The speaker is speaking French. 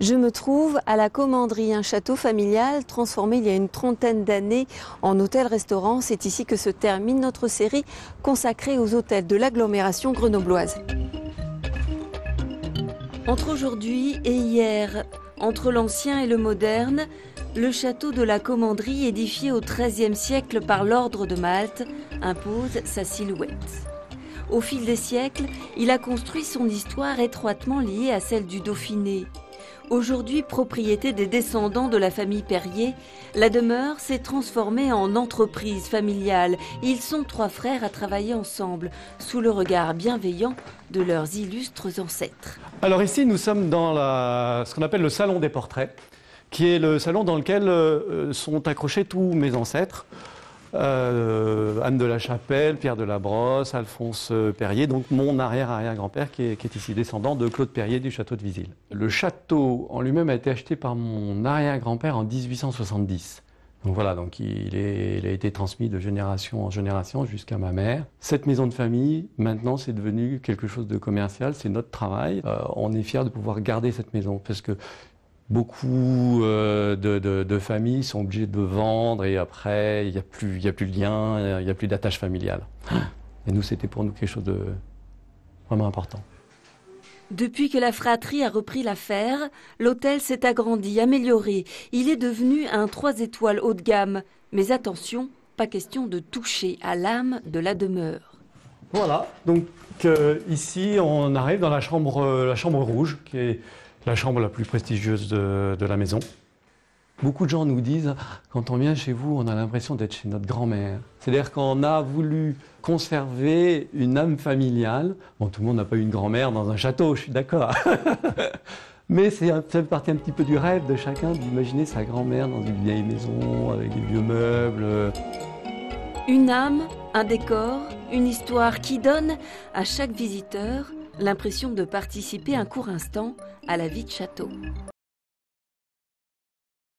Je me trouve à la Commanderie, un château familial transformé il y a une trentaine d'années en hôtel-restaurant. C'est ici que se termine notre série consacrée aux hôtels de l'agglomération grenobloise. Entre aujourd'hui et hier, entre l'ancien et le moderne, le château de la Commanderie, édifié au XIIIe siècle par l'ordre de Malte, impose sa silhouette. Au fil des siècles, il a construit son histoire étroitement liée à celle du Dauphiné. Aujourd'hui propriété des descendants de la famille Perrier, la demeure s'est transformée en entreprise familiale. Ils sont 3 frères à travailler ensemble, sous le regard bienveillant de leurs illustres ancêtres. Alors ici, nous sommes dans ce qu'on appelle le salon des portraits, qui est le salon dans lequel sont accrochés tous mes ancêtres. Anne de la Chapelle, Pierre de la Brosse, Alphonse Perrier, donc mon arrière-arrière-grand-père qui est ici descendant de Claude Perrier du château de Visil. Le château en lui-même a été acheté par mon arrière-grand-père en 1870. Donc voilà, donc il a été transmis de génération en génération jusqu'à ma mère. Cette maison de famille, maintenant, c'est devenu quelque chose de commercial, c'est notre travail. On est fiers de pouvoir garder cette maison parce que beaucoup de familles sont obligées de vendre et après, il n'y a plus de lien, il n'y a plus d'attache familiale. Et nous, c'était pour nous quelque chose de vraiment important. Depuis que la fratrie a repris l'affaire, l'hôtel s'est agrandi, amélioré. Il est devenu un 3 étoiles haut de gamme. Mais attention, pas question de toucher à l'âme de la demeure. Voilà, donc ici, on arrive dans la chambre rouge, qui est la chambre la plus prestigieuse de la maison. Beaucoup de gens nous disent, quand on vient chez vous, on a l'impression d'être chez notre grand-mère. C'est-à-dire qu'on a voulu conserver une âme familiale. Bon, tout le monde n'a pas eu une grand-mère dans un château, je suis d'accord. Mais ça fait partie un petit peu du rêve de chacun d'imaginer sa grand-mère dans une vieille maison, avec des vieux meubles. Une âme, un décor, une histoire qui donne à chaque visiteur l'impression de participer un court instant à la vie de château.